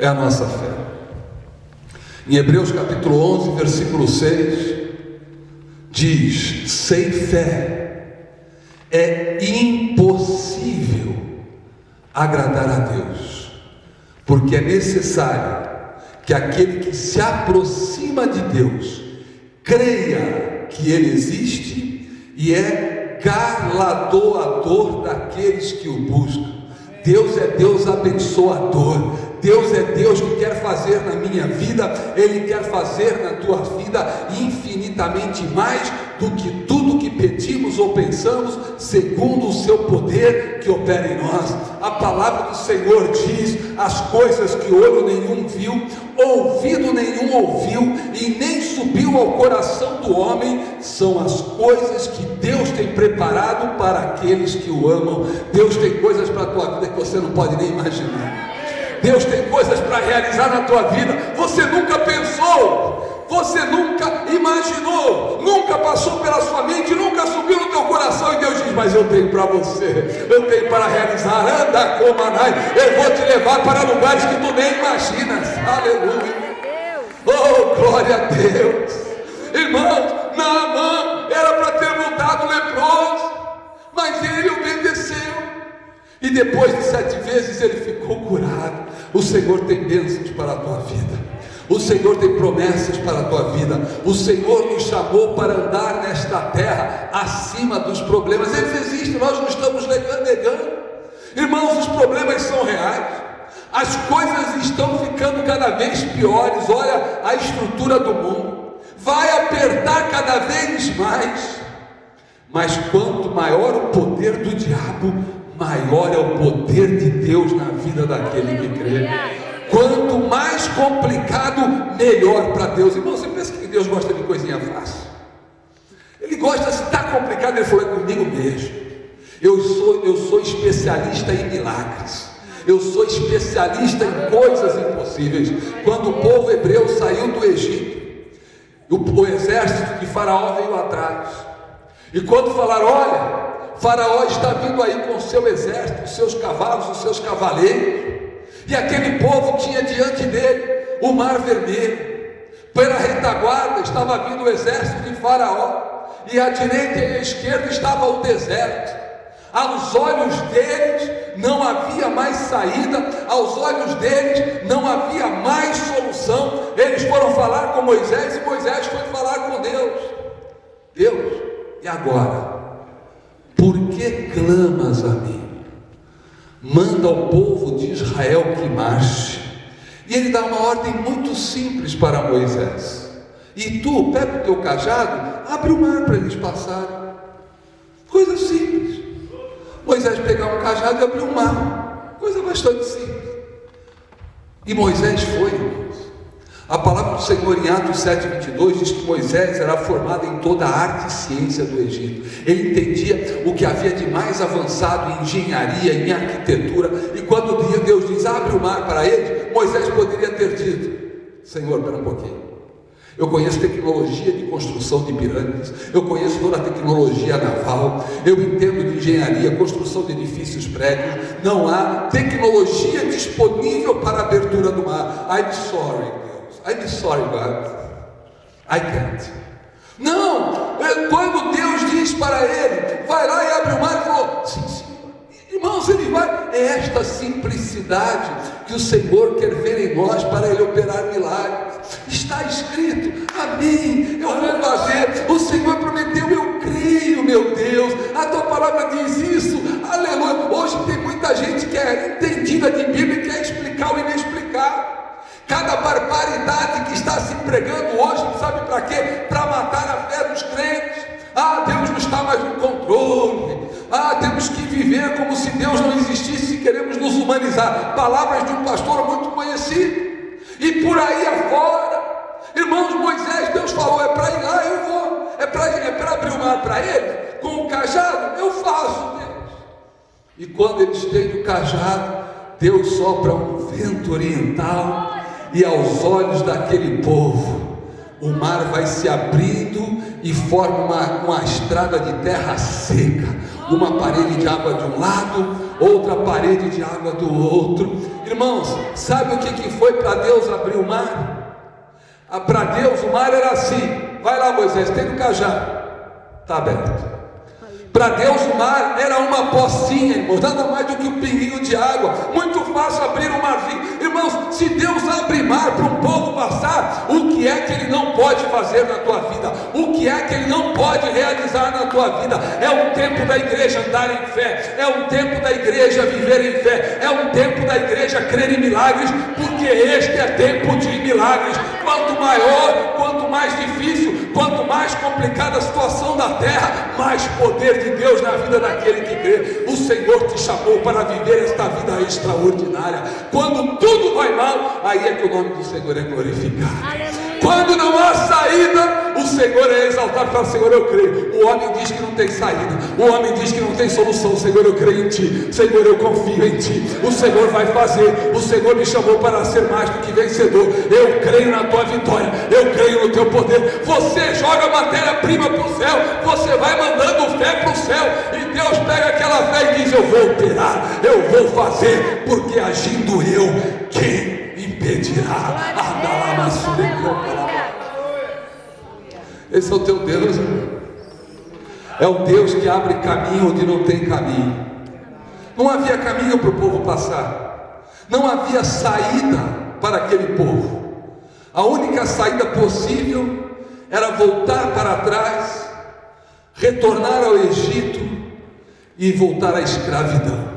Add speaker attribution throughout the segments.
Speaker 1: é a nossa fé. Em Hebreus capítulo 11, versículo 6, diz: sem fé é impossível agradar a Deus, porque é necessário que aquele que se aproxima de Deus creia que Ele existe e é galardoador daqueles que o buscam. Deus é Deus abençoador. Deus é Deus que quer fazer na minha vida, Ele quer fazer na tua vida infinitamente mais do que tudo que pedimos ou pensamos, segundo o seu poder que opera em nós. A palavra do Senhor diz: as coisas que olho nenhum viu, ouvido nenhum ouviu, e nem subiu ao coração do homem, são as coisas que Deus tem preparado para aqueles que o amam. Deus tem coisas para a tua vida que você não pode nem imaginar. Deus tem coisas para realizar na tua vida. Você nunca pensou, você nunca imaginou, nunca passou pela sua mente, nunca subiu no teu coração, e Deus diz: mas eu tenho para você, eu tenho para realizar. Anda como Anai, eu vou te levar para lugares que tu nem imaginas. Aleluia, oh glória a Deus. Irmãos, Naamã era para ter voltado leproso, mas ele obedeceu. E depois de 7 vezes ele ficou curado. O Senhor tem bênçãos para a tua vida. O Senhor tem promessas para a tua vida. O Senhor nos chamou para andar nesta terra acima dos problemas. Eles existem, nós não estamos negando. Irmãos, os problemas são reais. As coisas estão ficando cada vez piores. Olha a estrutura do mundo. Vai apertar cada vez mais. Mas quanto maior o poder do diabo, maior é o poder de Deus na vida daquele que crê. Quanto mais complicado, melhor para Deus. Irmão, você pensa que Deus gosta de coisinha fácil? Ele gosta, se está complicado, Ele falou: é comigo mesmo. Eu sou especialista em milagres. Eu sou especialista em coisas impossíveis. Quando o povo hebreu saiu do Egito, o exército de Faraó veio atrás. E quando falaram: olha, Faraó está vindo aí com o seu exército, os seus cavalos, os seus cavaleiros, e aquele povo tinha diante dele o mar vermelho. Pela retaguarda estava vindo o exército de Faraó, e à direita e à esquerda estava o deserto. Aos olhos deles não havia mais saída, aos olhos deles não havia mais solução. Eles foram falar com Moisés, e Moisés foi falar com Deus. Deus, e agora? Por que clamas a mim? Manda ao povo de Israel que marche. E ele dá uma ordem muito simples para Moisés: e tu, pega o teu cajado, abre o mar para eles passarem. Coisa simples. Moisés pegar um cajado e abrir o mar. Coisa bastante simples. E Moisés foi, irmãos. A palavra do Senhor em Atos 7:22 diz que Moisés era formado em toda a arte e ciência do Egito. Ele entendia o que havia de mais avançado em engenharia, em arquitetura. E quando Deus diz: abre o mar para eles, Moisés poderia ter dito: Senhor, espera um pouquinho, eu conheço tecnologia de construção de pirâmides, eu conheço toda a tecnologia naval, eu entendo de engenharia, construção de edifícios, prédios. Não há tecnologia disponível para a abertura do mar. I'm sorry, God, I can't. Não, quando Deus diz para ele: vai lá e abre o mar, ele falou: sim, sim. Irmãos, ele vai. É esta simplicidade que o Senhor quer ver em nós para Ele operar milagres. Está escrito, amém, eu vou fazer. O Senhor prometeu, eu creio, meu Deus. A tua palavra diz isso, aleluia. Hoje tem muita gente que é entendida de Bíblia e quer explicar o inexplicável. Cada barbaridade que está se pregando hoje, sabe para quê? Para matar a fé dos crentes. Deus não está mais no controle. Temos que viver como se Deus não existisse, se queremos nos humanizar. Palavras de um pastor muito conhecido. E por aí afora, irmãos, Moisés, Deus falou: é para ir lá, eu vou. É para abrir o mar para ele, com o cajado, eu faço, Deus. E quando eles têm o cajado, Deus sopra um vento oriental, e aos olhos daquele povo, o mar vai se abrindo e forma uma estrada de terra seca, uma parede de água de um lado, outra parede de água do outro. Irmãos, sabe o que foi para Deus abrir o mar? Para Deus o mar era assim: vai lá, Moisés, tem no cajado, está aberto. Para Deus o mar era uma pocinha, irmãos, nada mais do que um pinguinho de água. Muito fácil abrir um marzinho. Irmãos, se Deus abre mar para um povo passar, o que é que Ele não pode fazer na tua vida? O que é que Ele não pode realizar na tua vida? É um tempo da igreja andar em fé, é um tempo da igreja viver em fé, é um tempo da igreja crer em milagres, porque este é tempo de milagres. Quanto maior, quanto mais difícil, quanto mais complicada a situação da terra, mais poder de Deus na vida daquele que crê. O Senhor te chamou para viver esta vida extraordinária. Quando tudo vai mal, aí é que o nome do Senhor é glorificado. Aleluia. Quando não há saída, o Senhor é exaltado. Fala: Senhor, eu creio. O homem diz que não tem saída, o homem diz que não tem solução. Senhor, eu creio em Ti. Senhor, eu confio em Ti. O Senhor vai fazer. O Senhor me chamou para ser mais do que vencedor. Eu creio na Tua vitória, eu creio no Teu poder. Você joga matéria-prima para o céu, você vai mandando fé para o céu, e Deus pega aquela fé e diz: eu vou operar, eu vou fazer, porque agindo eu, quem impedirá? Esse é o teu Deus, irmão. É o Deus que abre caminho onde não tem caminho. Não havia caminho para o povo passar, não havia saída para aquele povo. A única saída possível era voltar para trás, retornar ao Egito e voltar à escravidão.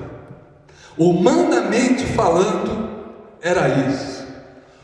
Speaker 1: Humanamente falando, era isso.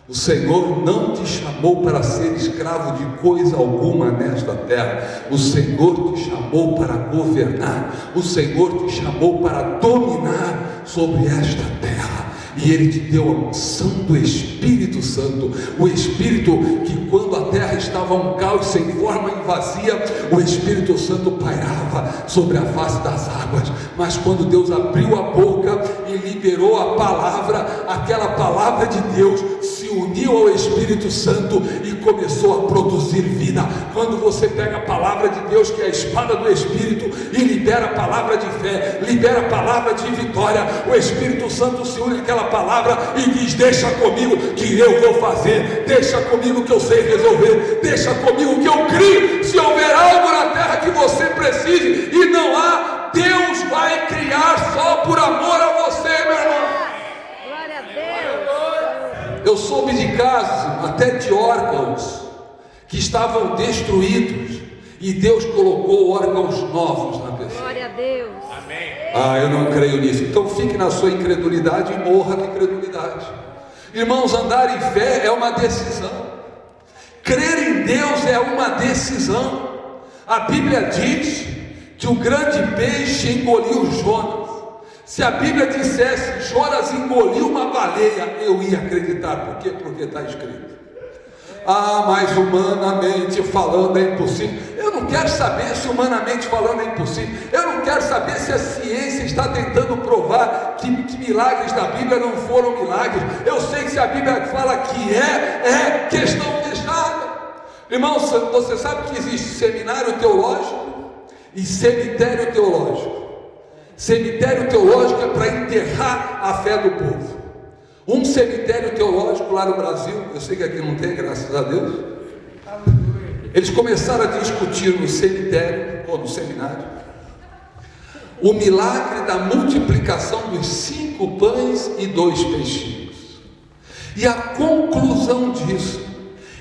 Speaker 1: O Senhor não te chamou para ser escravo de coisa alguma nesta terra. O Senhor te chamou para governar. O Senhor te chamou para dominar sobre esta terra. E Ele te deu a unção do Espírito Santo, o Espírito que, quando a terra estava um caos sem forma e vazia, o Espírito Santo pairava sobre a face das águas. Mas quando Deus abriu a boca e liberou a palavra, aquela palavra de Deus se uniu ao Espírito Santo e começou a produzir vida. Quando você pega a palavra de Deus, que é a espada do Espírito, e libera a palavra de fé, libera a palavra de vitória, o Espírito Santo se une àquela palavra e diz: deixa comigo que eu vou fazer, deixa comigo que eu sei resolver, deixa comigo que eu crio. Se houver algo na terra que você precise e não há, Deus vai criar só por amor a você, meu irmão.
Speaker 2: Glória a Deus.
Speaker 1: Eu soube de casos, até de órgãos que estavam destruídos, e Deus colocou órgãos novos na pessoa.
Speaker 2: Glória a Deus.
Speaker 1: Eu não creio nisso. Então fique na sua incredulidade e morra na incredulidade. Irmãos, andar em fé é uma decisão. Crer em Deus é uma decisão. A Bíblia diz que o grande peixe engoliu Jonas. Se a Bíblia dissesse Jonas engoliu uma baleia, eu ia acreditar. Por quê? Porque está escrito. Mas humanamente falando é impossível. Eu não quero saber se humanamente falando é impossível. Eu não quero saber se a ciência está tentando provar que milagres da Bíblia não foram milagres. Eu sei que se a Bíblia fala que é questão fechada. Irmãos, você sabe que existe seminário teológico e cemitério teológico. Cemitério teológico é para enterrar a fé do povo. Um cemitério teológico lá no Brasil, eu sei que aqui não tem, graças a Deus, eles começaram a discutir no cemitério, ou no seminário, o milagre da multiplicação dos 5 pães e 2 peixinhos. E a conclusão disso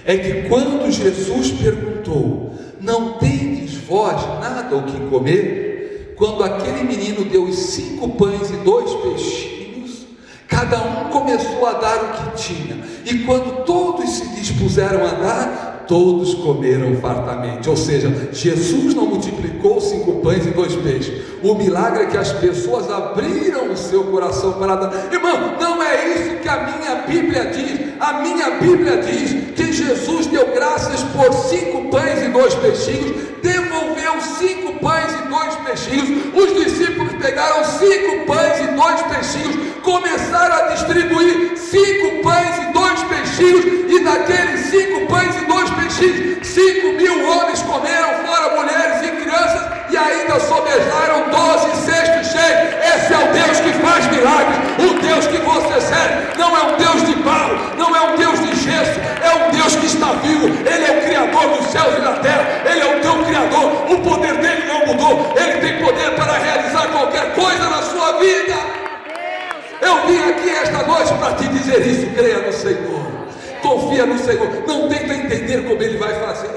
Speaker 1: é que quando Jesus perguntou: não tendes vós nada o que comer? Quando aquele menino deu os 5 pães e 2 peixinhos, cada um começou a dar o que tinha, e quando todos se dispuseram a dar, todos comeram fartamente. Ou seja, Jesus não multiplicou 5 pães e 2 peixes. O milagre é que as pessoas abriram o seu coração para dar. Irmão, não é isso que a minha Bíblia diz. A minha Bíblia diz que Jesus deu graças por 5 pães e 2 peixinhos, devolveu 5 pães e 2 peixinhos. Os discípulos pegaram 5 pães e 2 peixinhos, começaram a distribuir 5 pães e 2 peixinhos, e daqueles 5 pães e 2 peixinhos, 5.000 homens comeram, fora mulheres e crianças, e ainda sobejaram 12 cestos cheios. Esse é o Deus que no Senhor. Não tenta entender como Ele vai fazer.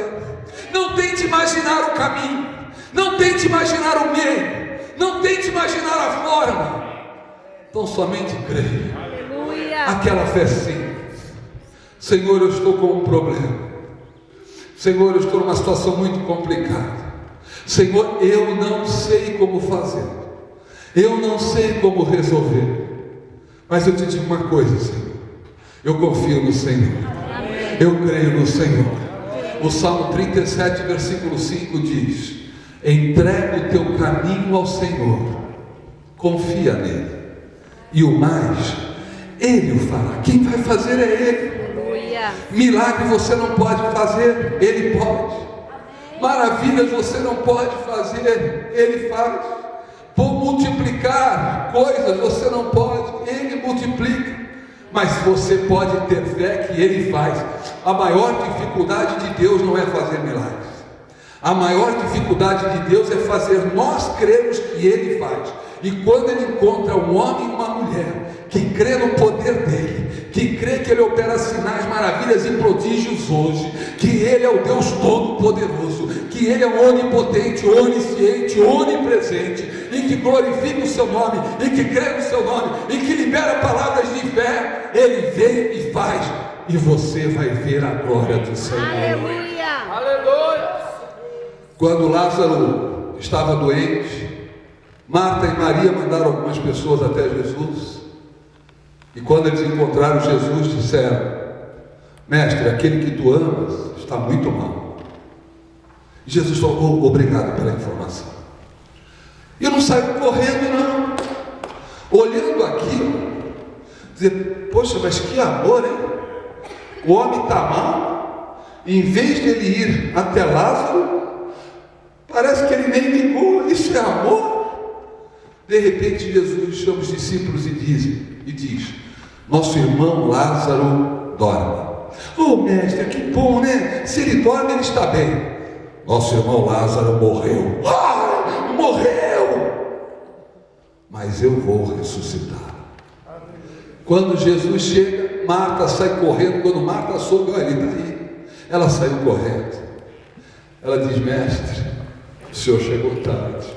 Speaker 1: Não tente imaginar o caminho. Não tente imaginar o meio. Não tente imaginar a forma. Então somente creia.
Speaker 2: Aleluia.
Speaker 1: Aquela fé simples. Senhor, eu estou com um problema. Senhor, eu estou numa situação muito complicada. Senhor, eu não sei como fazer. Eu não sei como resolver. Mas eu te digo uma coisa, Senhor. Eu confio no Senhor. Eu creio no Senhor. O Salmo 37, versículo 5 diz: entrega o teu caminho ao Senhor, confia nele, e o mais Ele o fará. Quem vai fazer é Ele.
Speaker 2: Aleluia.
Speaker 1: Milagre você não pode fazer, Ele pode. Maravilhas você não pode fazer, Ele faz. Por multiplicar coisas você não pode, Ele multiplica. Mas você pode ter fé que Ele faz. A maior dificuldade de Deus não é fazer milagres. A maior dificuldade de Deus é fazer nós crermos que Ele faz. E quando Ele encontra um homem e uma mulher que crê no poder dEle, que crê que Ele opera sinais, maravilhas e prodígios hoje, que Ele é o Deus Todo-Poderoso, que Ele é onipotente, onisciente, onipresente, e que glorifica o Seu nome, e que crê no Seu nome, e que libera palavras de fé, Ele vem e faz, e você vai ver a glória do Senhor.
Speaker 2: Aleluia.
Speaker 3: Aleluia.
Speaker 1: Quando Lázaro estava doente, Marta e Maria mandaram algumas pessoas até Jesus, e quando eles encontraram Jesus, disseram: mestre, aquele que tu amas está muito mal. E Jesus falou: obrigado pela informação. E eu não saio correndo não, olhando aquilo, dizer: poxa, mas que amor, hein? O homem está mal, e em vez de ele ir até Lázaro, parece que ele nem ligou. Isso é amor? De repente Jesus chama os discípulos e diz: nosso irmão Lázaro dorme. Oh mestre, que bom, né? Se ele dorme, ele está bem. Nosso irmão Lázaro morreu. Morreu! Mas eu vou ressuscitar. Quando Jesus chega, Marta sai correndo. Quando Marta soube: olha, ele está aí, ela saiu correndo. Ela diz: mestre, o senhor chegou tarde.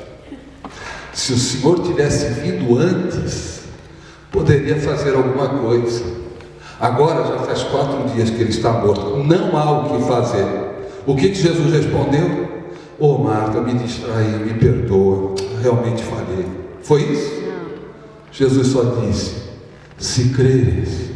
Speaker 1: Se o Senhor tivesse vindo antes, poderia fazer alguma coisa. Agora já faz 4 dias que ele está morto, não há o que fazer. O que Jesus respondeu? Oh Marta, me distraí, me perdoa, realmente falhei. Foi isso?
Speaker 2: Não.
Speaker 1: Jesus só disse: se creres,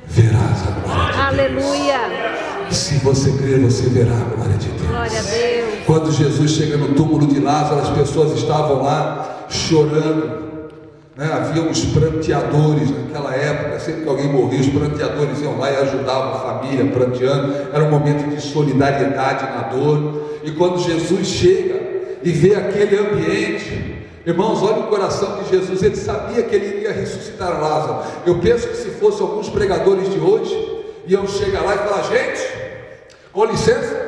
Speaker 1: verás a glória de Deus.
Speaker 2: Aleluia.
Speaker 1: Se você crer, você verá a glória de Deus.
Speaker 2: Glória a Deus.
Speaker 1: Quando Jesus chega no túmulo de Lázaro, as pessoas estavam lá chorando, né? Havia uns pranteadores naquela época. Sempre que alguém morria, os pranteadores iam lá e ajudavam a família pranteando. Era um momento de solidariedade na dor. E quando Jesus chega e vê aquele ambiente, irmãos, olha o coração de Jesus. Ele sabia que ele iria ressuscitar Lázaro. Eu penso que se fosse alguns pregadores de hoje, iam chegar lá e falar: gente, com licença,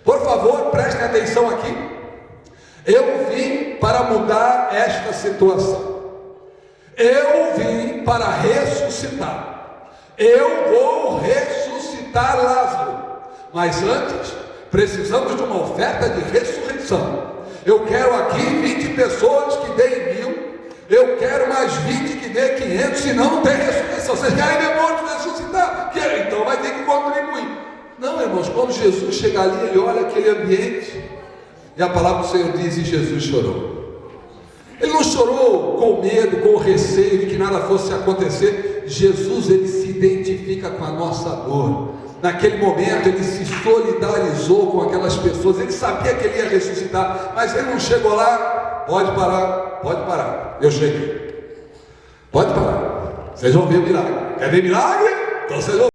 Speaker 1: por favor, prestem atenção aqui. Eu vim para mudar esta situação. Eu vim para ressuscitar. Eu vou ressuscitar Lázaro. Mas antes, precisamos de uma oferta de ressurreição. Eu quero aqui 20 pessoas que deem 1000. Eu quero mais 20 que dê 500, senão não tem ressurreição. Vocês querem ver morto ressuscitar? Querem, então vai ter que contribuir. Não, irmãos, quando Jesus chega ali, ele olha aquele ambiente, e a palavra do Senhor diz: e Jesus chorou. Ele não chorou com medo, com receio de que nada fosse acontecer. Jesus, ele se identifica com a nossa dor. Naquele momento ele se solidarizou com aquelas pessoas. Ele sabia que ele ia ressuscitar, mas ele não chegou lá: pode parar, eu cheguei, pode parar, vocês vão ver o milagre. Quer ver milagre? Então vocês vão